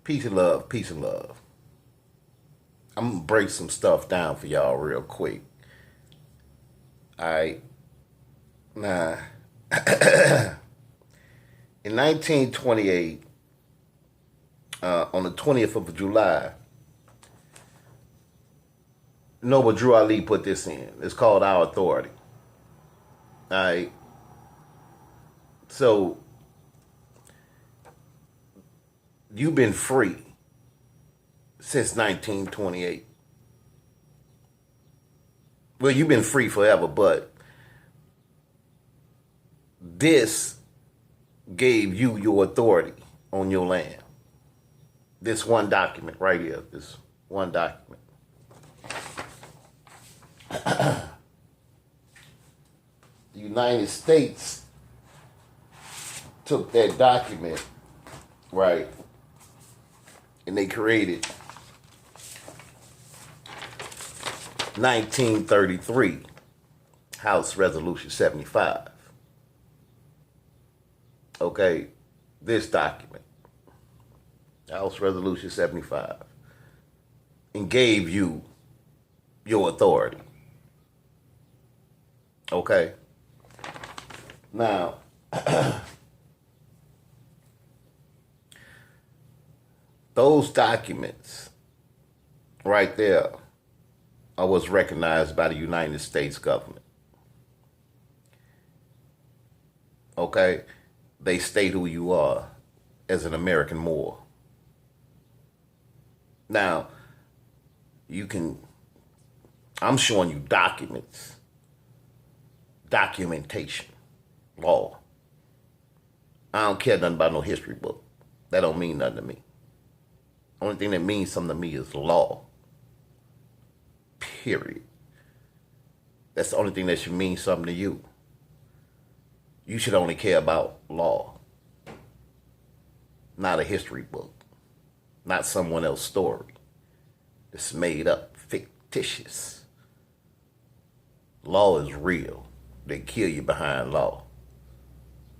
Peace and love, peace and love. I'm gonna break some stuff down for y'all real quick. Alright. Now in 1928, on the 20th of July, Noble Drew Ali put this in. It's called Our Authority. Alright. So you've been free since 1928. Well, you've been free forever, but this gave you your authority on your land. This one document right here, this one document. The United States took that document, right, and they created 1933 House Resolution 75. Okay, this document, House Resolution 75, and gave you your authority. Okay? Now, those documents right there are what's recognized by the United States government. Okay? They state who you are as an American Moor. Now, I'm showing you documents, documentation, law. I don't care nothing about no history book. That don't mean nothing to me. Only thing that means something to me is law. Period. That's the only thing that should mean something to you. You should only care about law, not a history book, not someone else's story. It's made up, fictitious. Law is real. They kill you behind law.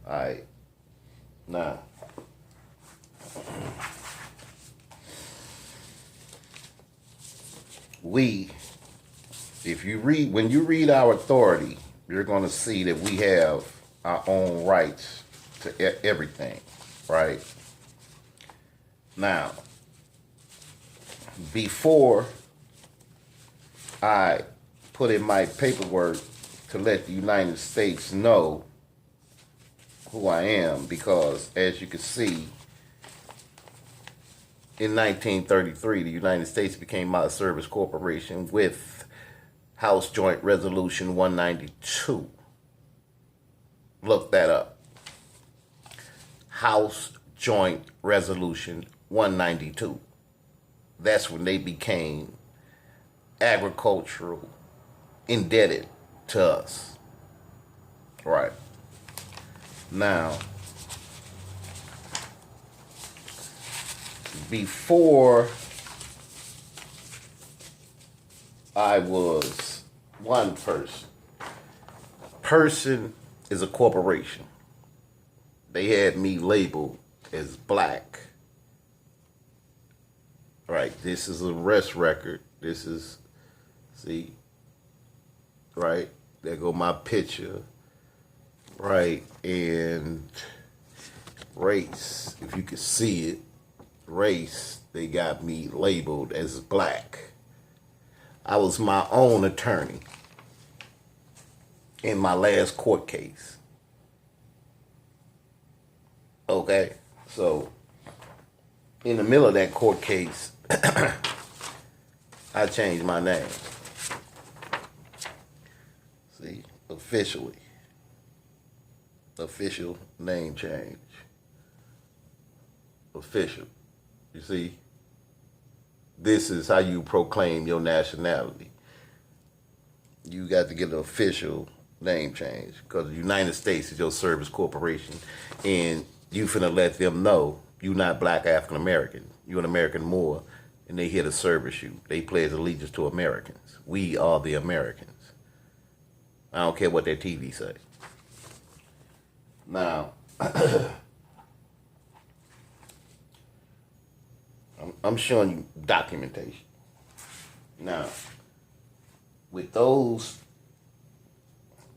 All right. Now, when you read Our Authority, you're going to see that we have our own rights to everything, right? Now, before I put in my paperwork to let the United States know who I am, because as you can see, in 1933, the United States became a service corporation with House Joint Resolution 192. Look that up. House Joint Resolution 192. That's when they became agricultural indebted to us. Right. Now, before I was one person. Person is a corporation. They had me labeled as black. Right, this is a arrest record. This is, see, right, there go my picture. Right, and race, if you can see it, race, they got me labeled as black. I was my own attorney in my last court case. Okay, so in the middle of that court case, I changed my name. See, officially. Official name change. Official. You see? This is how you proclaim your nationality. You got to get an official name change because the United States is your service corporation, and you finna let them know you not black African American. You an American Moor, and they here to service you. They pledge allegiance to Americans. We are the Americans. I don't care what their TV say. Now, I'm showing you documentation. Now, with those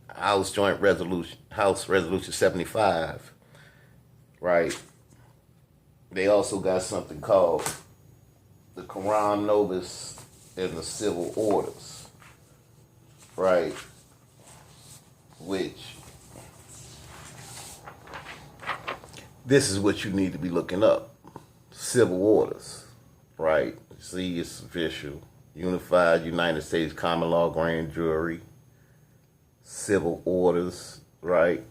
House Resolution 75, right? They also got something called the Quorum Nobis and the Civil Orders, right? Which this is what you need to be looking up. Civil orders, right? See, it's official. Unified United States Common Law Grand Jury. Civil orders, right?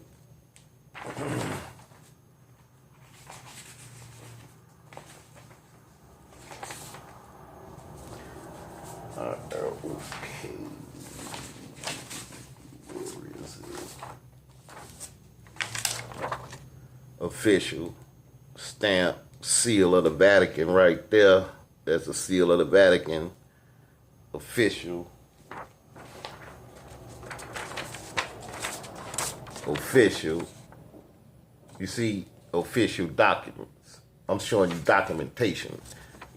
Okay. Where is it? Official. Stamp. Seal of the Vatican right there. That's the seal of the Vatican. Official. Official. You see, official documents. I'm showing you documentation,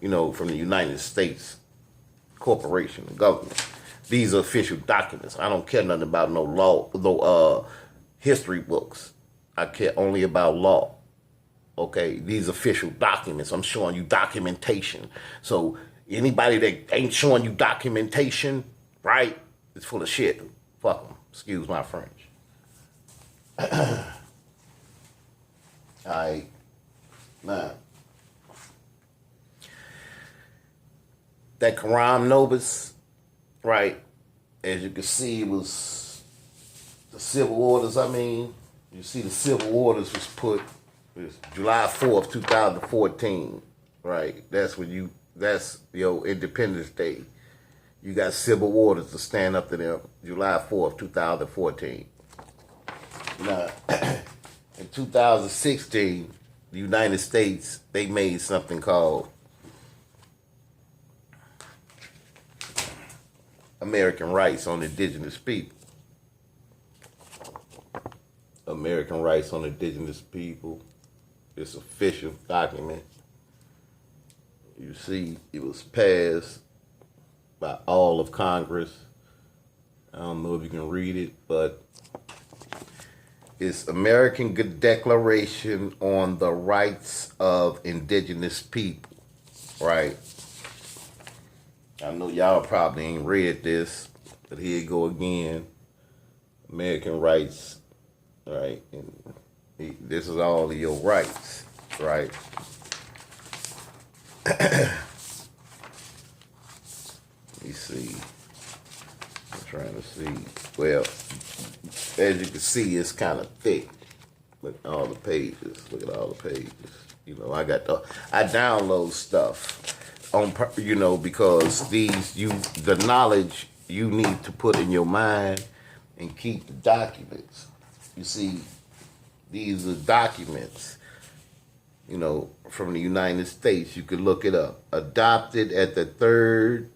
from the United States corporation, the government. These are official documents. I don't care nothing about no law, no history books. I care only about law. Okay, these official documents. I'm showing you documentation. So anybody that ain't showing you documentation, right, is full of shit. Fuck them. Excuse my French. All right. Now, that Quorum Nobis, right, as you can see, was the civil orders. You see the civil orders was put July 4th, 2014, right? That's your Independence Day. You got civil orders to stand up to them July 4th, 2014. Now, in 2016, the United States, they made something called American Rights on Indigenous People. American Rights on Indigenous People. It's an official document. You see, it was passed by all of Congress. I don't know if you can read it, but it's American Declaration on the Rights of Indigenous People, right? I know y'all probably ain't read this, but here you go again. American rights, right? And this is all of your rights, right? Let me see. I'm trying to see. Well, as you can see, it's kind of thick. Look at all the pages. Look at all the pages. I download stuff on, because the knowledge you need to put in your mind and keep the documents. You see, these are documents, from the United States. You could look it up. Adopted at the third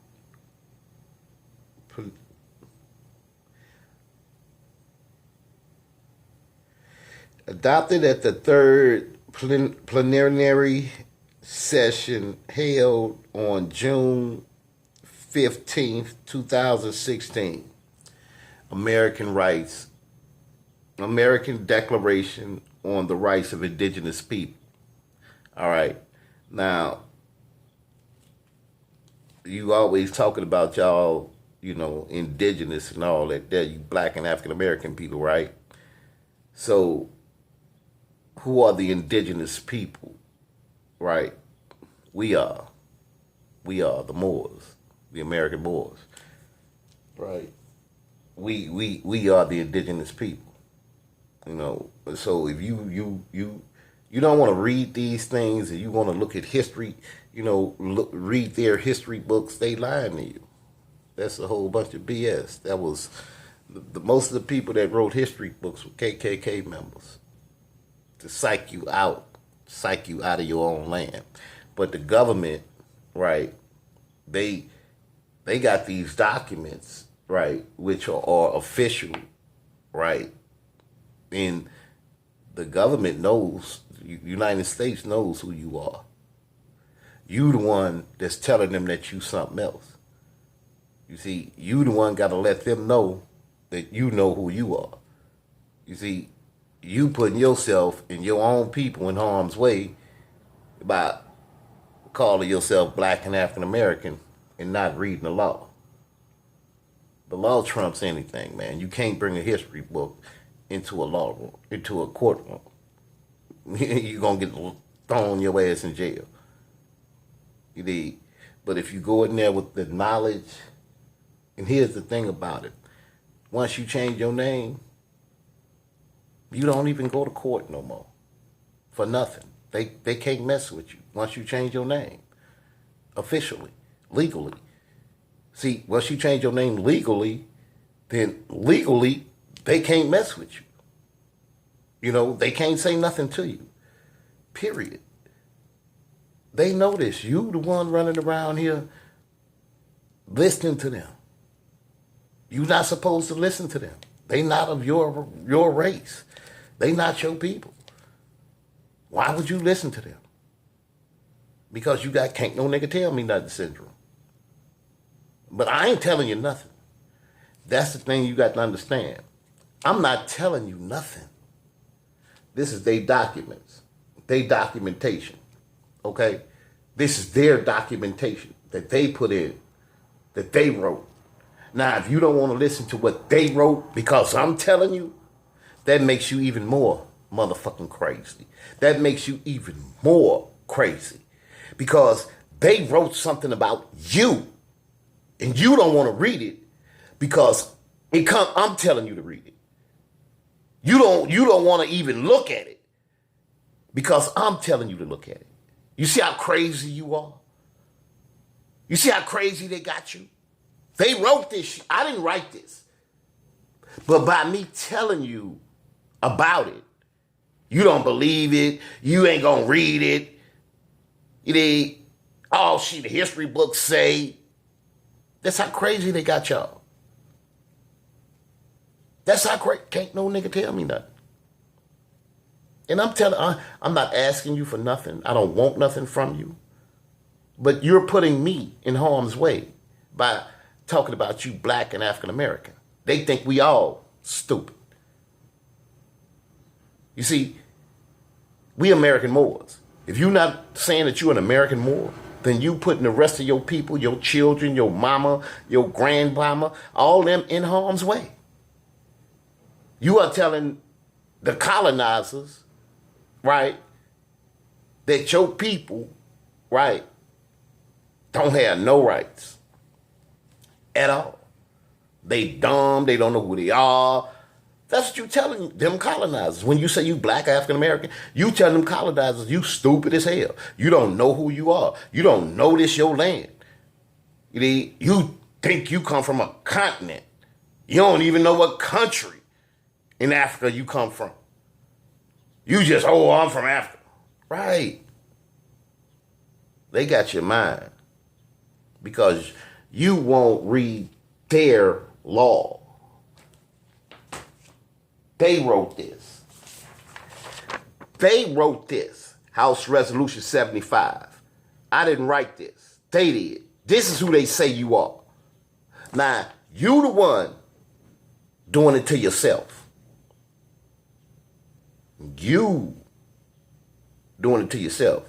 plenary session held on June 15th, 2016. American Declaration on the Rights of Indigenous People. All right. Now, you always talking about y'all, indigenous and all that there, you black and African American people, right? So, who are the indigenous people, right? We are the Moors, the American Moors, right? We are the indigenous people, So if you don't want to read these things and you want to look at history, read their history books, they lying to you. That's a whole bunch of BS. That was most of the people that wrote history books were KKK members to psych you out of your own land. But the government, right, they got these documents, right, which are official, right, and the government knows, United States knows who you are. You the one that's telling them that you something else. You see, you the one got to let them know that you know who you are. You see, you putting yourself and your own people in harm's way by calling yourself black and African American and not reading the law. The law trumps anything, man. You can't bring a history book into a law room, into a courtroom. You're going to get thrown your ass in jail. You need, but if you go in there with the knowledge, and here's the thing about it. Once you change your name, you don't even go to court no more for nothing. They can't mess with you once you change your name officially, legally. See, once you change your name legally, then legally they can't mess with you. You know, they can't say nothing to you. Period. They know this. You the one running around here listening to them. You're not supposed to listen to them. They not of your race. They not your people. Why would you listen to them? Because you got can't no nigga tell me nothing syndrome. But I ain't telling you nothing. That's the thing you got to understand. I'm not telling you nothing. This is their documents, their documentation. Okay? This is their documentation that they put in, that they wrote. Now, if you don't want to listen to what they wrote because I'm telling you, that makes you even more motherfucking crazy. That makes you even more crazy because they wrote something about you and you don't want to read it because I'm telling you to read it. You don't want to even look at it because I'm telling you to look at it. You see how crazy you are? You see how crazy they got you? They wrote this shit. I didn't write this. But by me telling you about it, you don't believe it. You ain't gonna read it. Oh, shit, the history books say. That's how crazy they got y'all. That's how crazy. Can't no nigga tell me nothing. And I'm not asking you for nothing. I don't want nothing from you. But you're putting me in harm's way by talking about you black and African American. They think we all stupid. You see, we American Moors. If you're not saying that you're an American Moor, then you putting the rest of your people, your children, your mama, your grandmama, all them in harm's way. You are telling the colonizers, right, that your people, right, don't have no rights at all. They dumb, they don't know who they are. That's what you telling them colonizers. When you say you black African American, you tell them colonizers you stupid as hell. You don't know who you are. You don't know this your land. You think you come from a continent. You don't even know what country in Africa you come from. You just, I'm from Africa. Right. They got your mind because you won't read their law. They wrote this. They wrote this. House Resolution 75. I didn't write this. They did. This is who they say you are. Now, you the one doing it to yourself. You doing it to yourself.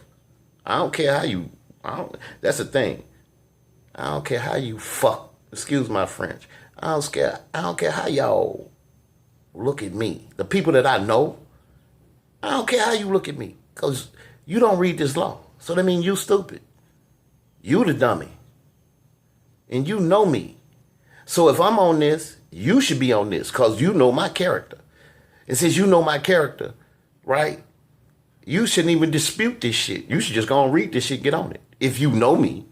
I don't care how you, that's the thing. I don't care how you excuse my French. I don't care how y'all look at me. The people that I know, I don't care how you look at me. Because you don't read this law. So that means you stupid. You the dummy. And you know me. So if I'm on this, you should be on this. Because you know my character. And since you know my character, right? You shouldn't even dispute this shit. You should just go and read this shit, get on it. If you know me.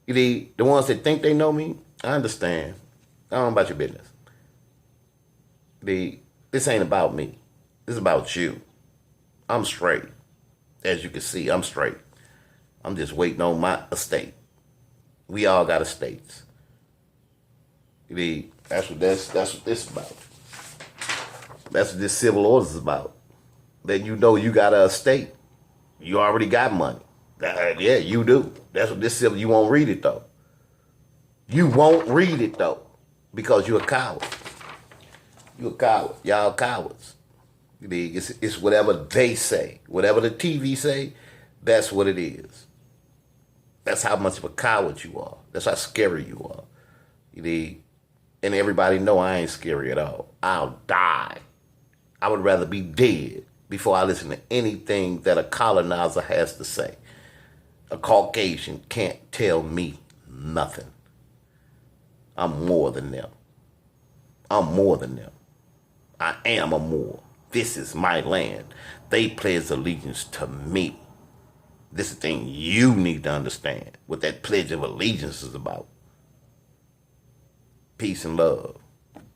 The ones that think they know me, I understand. I don't know about your business. This ain't about me. This is about you. I'm straight. As you can see, I'm straight. I'm just waiting on my estate. We all got estates. That's what this is about. That's what this civil order is about. Then you know you got an estate. You already got money. Yeah, you do. That's what this is. You won't read it though. You won't read it though, because you're a coward. You're a coward. Y'all cowards. It's whatever they say, whatever the TV say. That's what it is. That's how much of a coward you are. That's how scary you are. You need, and everybody know I ain't scary at all. I'll die. I would rather be dead before I listen to anything that a colonizer has to say. A Caucasian can't tell me nothing. I'm more than them. I'm more than them. I am a Moor. This is my land. They pledge allegiance to me. This is the thing you need to understand what that Pledge of Allegiance is about. Peace and love.